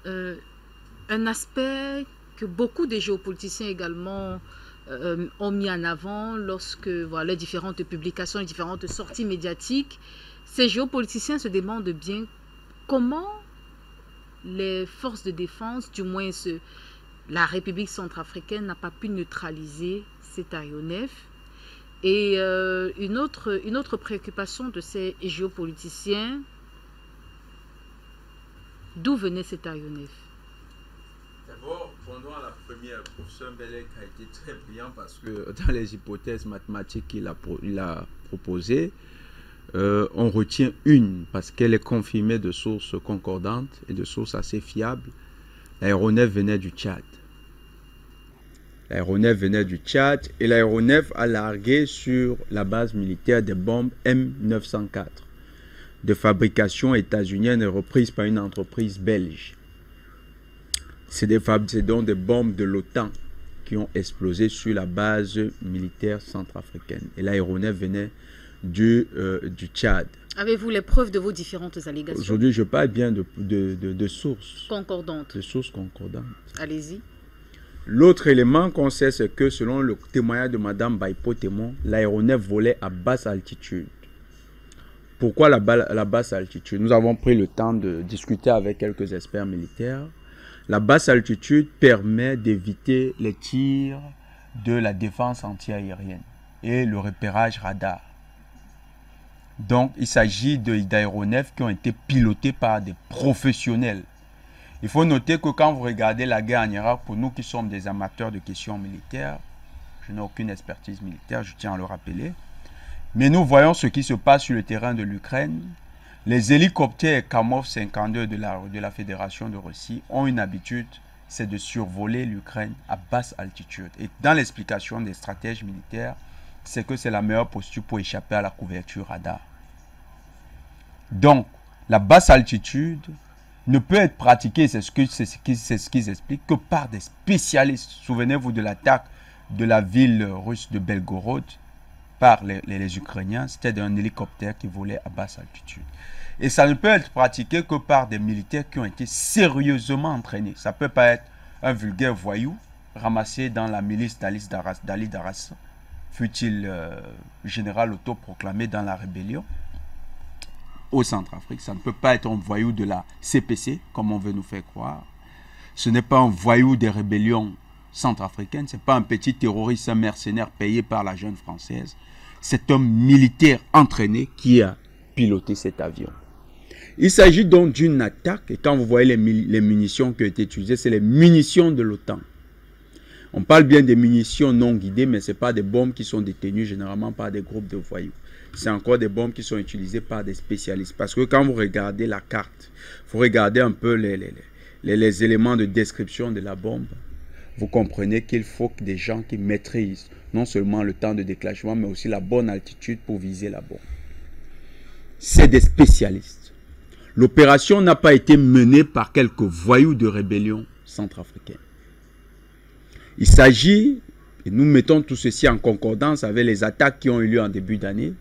euh, un aspect que beaucoup de géopoliticiens également ont mis en avant lorsque voilà, les différentes publications, les différentes sorties médiatiques. Ces géopoliticiens se demandent bien comment les forces de défense, du moins la République centrafricaine, n'a pas pu neutraliser cet aéronef. Et une autre préoccupation de ces géopoliticiens, d'où venait cet aéronef? D'abord, pendant la première, professeur Mbelek a été très brillant parce que dans les hypothèses mathématiques qu'il a proposées, on retient une parce qu'elle est confirmée de sources concordantes et de sources assez fiables. L'aéronef venait du Tchad. L'aéronef venait du Tchad et l'aéronef a largué sur la base militaire des bombes M904 de fabrication états-unienne et reprise par une entreprise belge. C'est donc des bombes de l'OTAN qui ont explosé sur la base militaire centrafricaine. Et l'aéronef venait du Tchad. Avez-vous les preuves de vos différentes allégations? Aujourd'hui, je parle bien de sources. Concordantes. De sources concordantes. Allez-y. L'autre élément qu'on sait, c'est que selon le témoignage de Mme Baipo Témon, l'aéronef volait à basse altitude. Pourquoi la basse altitude? Nous avons pris le temps de discuter avec quelques experts militaires. La basse altitude permet d'éviter les tirs de la défense antiaérienne et le repérage radar. Donc, il s'agit d'aéronefs qui ont été pilotés par des professionnels. Il faut noter que quand vous regardez la guerre en Irak, pour nous qui sommes des amateurs de questions militaires, je n'ai aucune expertise militaire, je tiens à le rappeler, mais nous voyons ce qui se passe sur le terrain de l'Ukraine. Les hélicoptères Kamov 52 de la Fédération de Russie ont une habitude, c'est de survoler l'Ukraine à basse altitude. Et dans l'explication des stratèges militaires, c'est que c'est la meilleure posture pour échapper à la couverture radar. Donc, la basse altitude ne peut être pratiquée, c'est ce qu'ils expliquent, que par des spécialistes. Souvenez-vous de l'attaque de la ville russe de Belgorod par les Ukrainiens. C'était un hélicoptère qui volait à basse altitude. Et ça ne peut être pratiqué que par des militaires qui ont été sérieusement entraînés. Ça ne peut pas être un vulgaire voyou ramassé dans la milice d'Ali Daras, fut-il général autoproclamé dans la rébellion au Centrafrique. Ça ne peut pas être un voyou de la CPC, comme on veut nous faire croire. Ce n'est pas un voyou des rébellions centrafricaines. Ce n'est pas un petit terroriste, un mercenaire payé par la jeune française. C'est un militaire entraîné qui a piloté cet avion. Il s'agit donc d'une attaque, et quand vous voyez les munitions qui ont été utilisées, c'est les munitions de l'OTAN. On parle bien des munitions non guidées, mais ce n'est pas des bombes qui sont détenues généralement par des groupes de voyous. C'est encore des bombes qui sont utilisées par des spécialistes. Parce que quand vous regardez la carte, vous regardez un peu les éléments de description de la bombe, vous comprenez qu'il faut que des gens qui maîtrisent non seulement le temps de déclenchement, mais aussi la bonne altitude pour viser la bombe. C'est des spécialistes. L'opération n'a pas été menée par quelques voyous de rébellion centrafricaine. Il s'agit, et nous mettons tout ceci en concordance avec les attaques qui ont eu lieu en début d'année,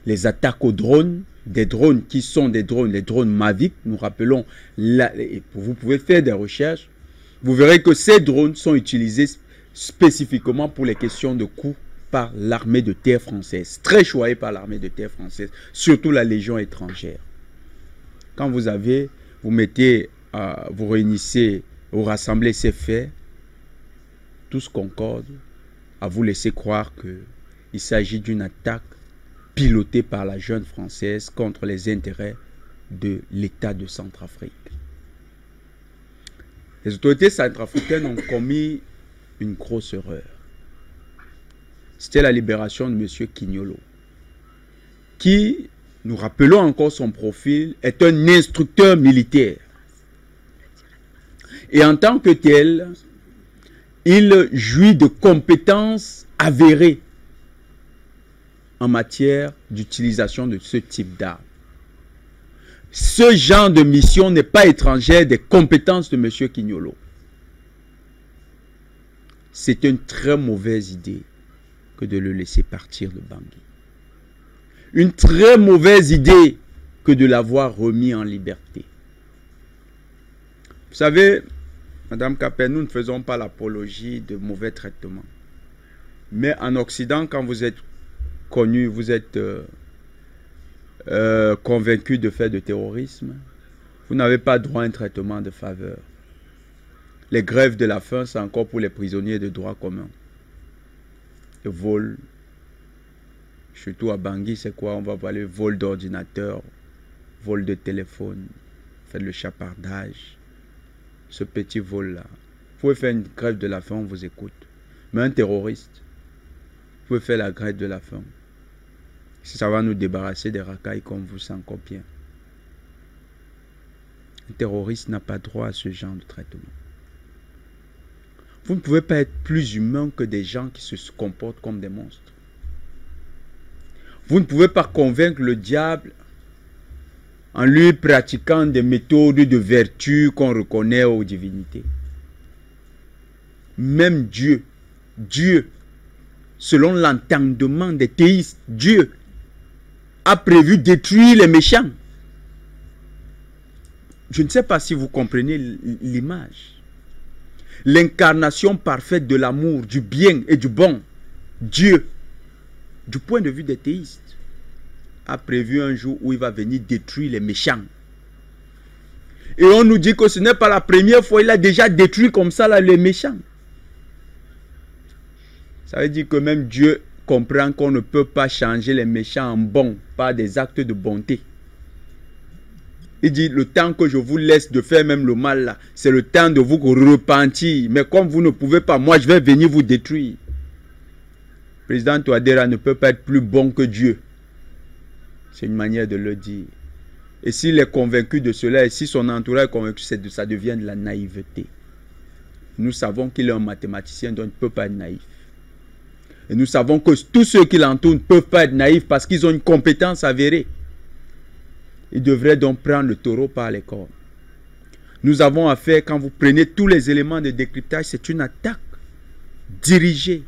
les attaques aux drones, des drones qui sont des drones, les drones Mavic, nous rappelons, vous pouvez faire des recherches, vous verrez que ces drones sont utilisés spécifiquement pour les questions de coups par l'armée de terre française, très choyée par l'armée de terre française, surtout la Légion étrangère. Quand vous réunissez, vous rassemblez ces faits, tous concordent à vous laisser croire qu'il s'agit d'une attaque pilotée par la jeune française contre les intérêts de l'État de Centrafrique. Les autorités centrafricaines ont commis une grosse erreur. C'était la libération de M. Quignolo, qui, nous rappelons encore son profil, est un instructeur militaire. Et en tant que tel, il jouit de compétences avérées en matière d'utilisation de ce type d'armes. Ce genre de mission n'est pas étrangère des compétences de M. Quignolo. C'est une très mauvaise idée que de le laisser partir de Bangui. Une très mauvaise idée que de l'avoir remis en liberté. Vous Vous savez, Madame Capet, nous ne faisons pas l'apologie de mauvais traitements. Mais en Occident, quand vous êtes connu, vous êtes convaincu de faire de terrorisme, vous n'avez pas droit à un traitement de faveur. Les grèves de la faim, c'est encore pour les prisonniers de droit commun. Le vol, surtout à Bangui, c'est quoi? On va parler vol d'ordinateur, vol de téléphone, faites le chapardage. Ce petit vol-là. Vous pouvez faire une grève de la faim, on vous écoute. Mais un terroriste, vous pouvez faire la grève de la faim. Si ça va nous débarrasser des racailles comme vous, c'est encore bien. Un terroriste n'a pas droit à ce genre de traitement. Vous ne pouvez pas être plus humain que des gens qui se comportent comme des monstres. Vous ne pouvez pas convaincre le diable en lui pratiquant des méthodes de vertu qu'on reconnaît aux divinités. Même Dieu, selon l'entendement des théistes, Dieu a prévu détruire les méchants. Je ne sais pas si vous comprenez l'image. L'incarnation parfaite de l'amour, du bien et du bon, Dieu, du point de vue des théistes, a prévu un jour où il va venir détruire les méchants. Et on nous dit que ce n'est pas la première fois, il a déjà détruit comme ça là, les méchants. Ça veut dire que même Dieu comprend qu'on ne peut pas changer les méchants en bons par des actes de bonté. Il dit, le temps que je vous laisse de faire même le mal là, c'est le temps de vous repentir. Mais comme vous ne pouvez pas, moi je vais venir vous détruire. Le président Touadéra ne peut pas être plus bon que Dieu. C'est une manière de le dire. Et s'il est convaincu de cela, et si son entourage est convaincu, ça devient de la naïveté. Nous savons qu'il est un mathématicien, donc il ne peut pas être naïf. Et nous savons que tous ceux qui l'entourent ne peuvent pas être naïfs parce qu'ils ont une compétence avérée. Ils devraient donc prendre le taureau par les cornes. Nous avons affaire, quand vous prenez tous les éléments de décryptage, c'est une attaque dirigée.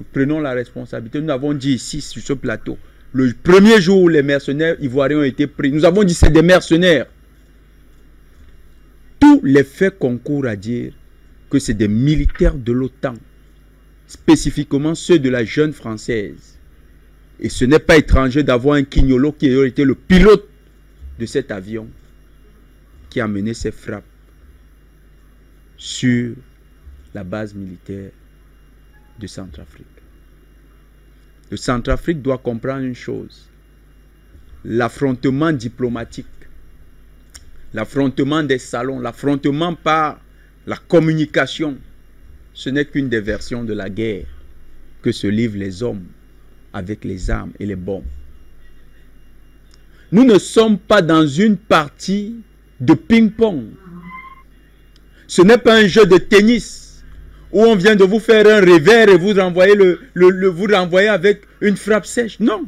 Nous prenons la responsabilité. Nous avons dit ici, sur ce plateau, le premier jour où les mercenaires ivoiriens ont été pris, nous avons dit c'est des mercenaires. Tous les faits concourent à dire que c'est des militaires de l'OTAN, spécifiquement ceux de la jeune française. Et ce n'est pas étranger d'avoir un Quignolo qui aurait été le pilote de cet avion qui a mené ses frappes sur la base militaire de Centrafrique. Le Centrafrique doit comprendre une chose. L'affrontement diplomatique, l'affrontement des salons, l'affrontement par la communication, ce n'est qu'une des versions de la guerre que se livrent les hommes avec les armes et les bombes. Nous ne sommes pas dans une partie de ping-pong. Ce n'est pas un jeu de tennis où on vient de vous faire un revers et vous renvoyez, vous renvoyez avec une frappe sèche. Non.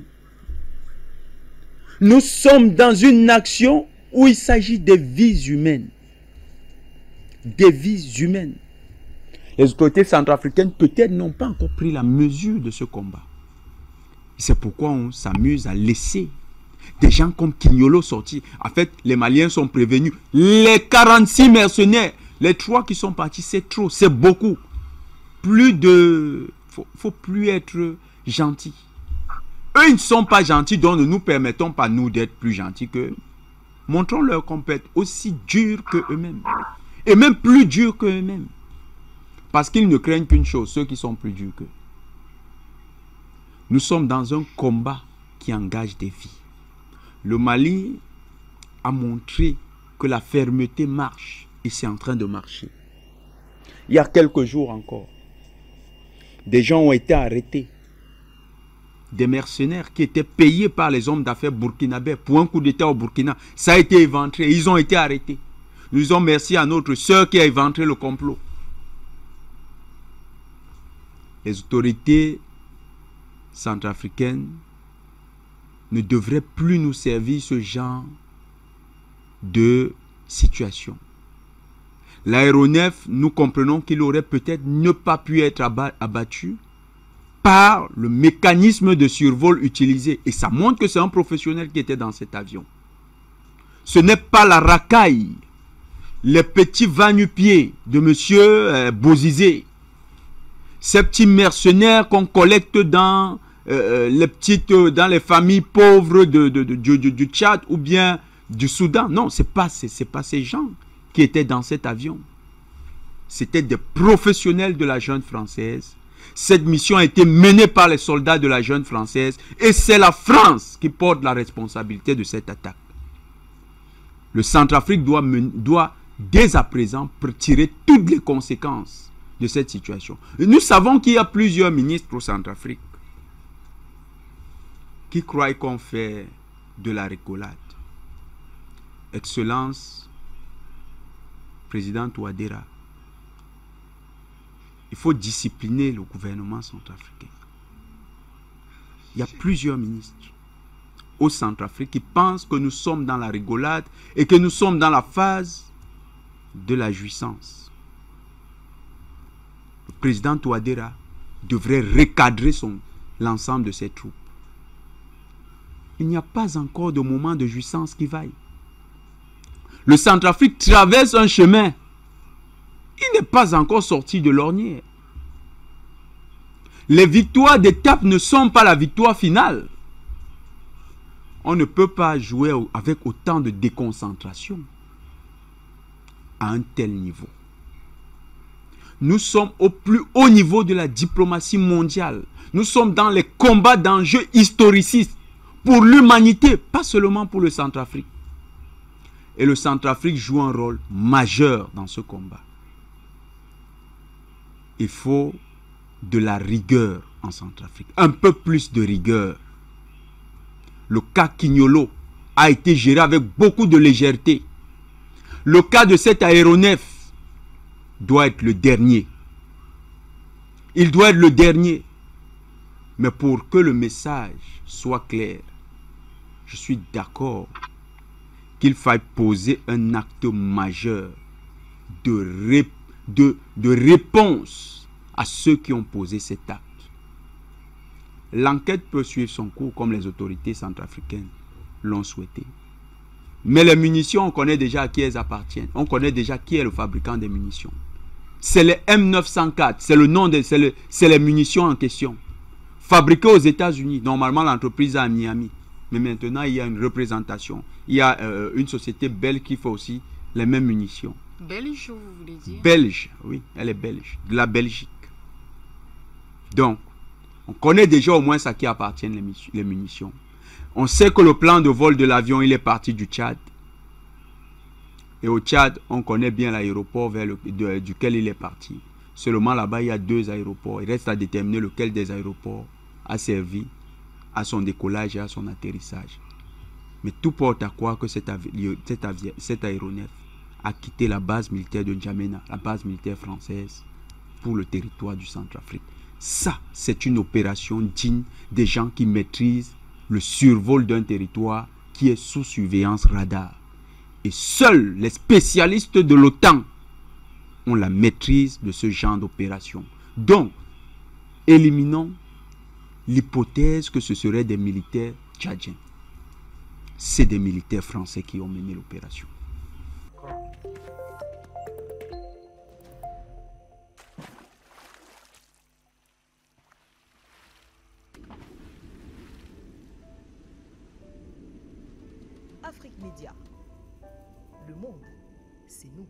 Nous sommes dans une action où il s'agit des vies humaines. Des vies humaines. Les autorités centrafricaines peut-être n'ont pas encore pris la mesure de ce combat. C'est pourquoi on s'amuse à laisser des gens comme Quignolo sortir. En fait, les Maliens sont prévenus. Les 46 mercenaires, les 3 qui sont partis, c'est trop, c'est beaucoup. Faut plus être gentil. Eux, ils ne sont pas gentils, donc ne nous permettons pas, nous, d'être plus gentils qu'eux. Montrons-leur qu'on peut être aussi dur qu'eux-mêmes. Et même plus dur qu'eux-mêmes. Parce qu'ils ne craignent qu'une chose, ceux qui sont plus durs qu'eux. Nous sommes dans un combat qui engage des vies. Le Mali a montré que la fermeté marche et c'est en train de marcher. Il y a quelques jours encore, des gens ont été arrêtés. Des mercenaires qui étaient payés par les hommes d'affaires burkinabés pour un coup d'État au Burkina. Ça a été éventré. Ils ont été arrêtés. Nous disons merci à notre sœur qui a éventré le complot. Les autorités centrafricaines ne devraient plus nous servir ce genre de situation. L'aéronef, nous comprenons qu'il aurait peut-être ne pas pu être abattu par le mécanisme de survol utilisé. Et ça montre que c'est un professionnel qui était dans cet avion. Ce n'est pas la racaille les petits va-nu-pieds de M. Bozizé, ces petits mercenaires qu'on collecte dans dans les familles pauvres du Tchad ou bien du Soudan. Non, ce n'est pas ces gens qui étaient dans cet avion. C'était des professionnels de la junte française. Cette mission a été menée par les soldats de la junte française et c'est la France qui porte la responsabilité de cette attaque. Le Centrafrique doit dès à présent tirer toutes les conséquences de cette situation. Et nous savons qu'il y a plusieurs ministres au Centrafrique qui croient qu'on fait de la rigolade. Excellence, président Touadéra, il faut discipliner le gouvernement centrafricain. Il y a plusieurs ministres au Centrafrique qui pensent que nous sommes dans la rigolade et que nous sommes dans la phase de la jouissance. Le président Touadéra devrait recadrer l'ensemble de ses troupes. Il n'y a pas encore de moment de jouissance qui vaille. Le Centrafrique traverse un chemin. Il n'est pas encore sorti de l'ornière. Les victoires d'étape ne sont pas la victoire finale. On ne peut pas jouer avec autant de déconcentration à un tel niveau. Nous sommes au plus haut niveau de la diplomatie mondiale. Nous sommes dans les combats d'enjeux historicistes pour l'humanité, pas seulement pour le Centrafrique. Et le Centrafrique joue un rôle majeur dans ce combat. Il faut de la rigueur en Centrafrique, un peu plus de rigueur. Le cas Quignolo a été géré avec beaucoup de légèreté. Le cas de cet aéronef doit être le dernier. Il doit être le dernier. Mais pour que le message soit clair, je suis d'accord qu'il faille poser un acte majeur de réponse à ceux qui ont posé cet acte. L'enquête peut suivre son cours comme les autorités centrafricaines l'ont souhaité. Mais les munitions, on connaît déjà à qui elles appartiennent. On connaît déjà qui est le fabricant des munitions. C'est les M904, c'est le nom c'est les munitions en question. Fabriquées aux États-Unis. Normalement, l'entreprise est à Miami. Mais maintenant, il y a une représentation. Il y a une société belge qui fait aussi les mêmes munitions. Belge, vous voulez dire? Belge, oui, elle est belge. De la Belgique. Donc, on connaît déjà au moins à qui appartiennent les munitions. On sait que le plan de vol de l'avion, il est parti du Tchad. Et au Tchad, on connaît bien l'aéroport duquel il est parti. Seulement là-bas, il y a 2 aéroports. Il reste à déterminer lequel des aéroports a servi à son décollage et à son atterrissage. Mais tout porte à croire que cet aéronef a quitté la base militaire de N'Djamena, la base militaire française, pour le territoire du Centrafrique. Ça, c'est une opération digne des gens qui maîtrisent le survol d'un territoire qui est sous surveillance radar. Et seuls les spécialistes de l'OTAN ont la maîtrise de ce genre d'opération. Donc, éliminons l'hypothèse que ce seraient des militaires tchadiens. C'est des militaires français qui ont mené l'opération. Afrique Média. Le monde, c'est nous.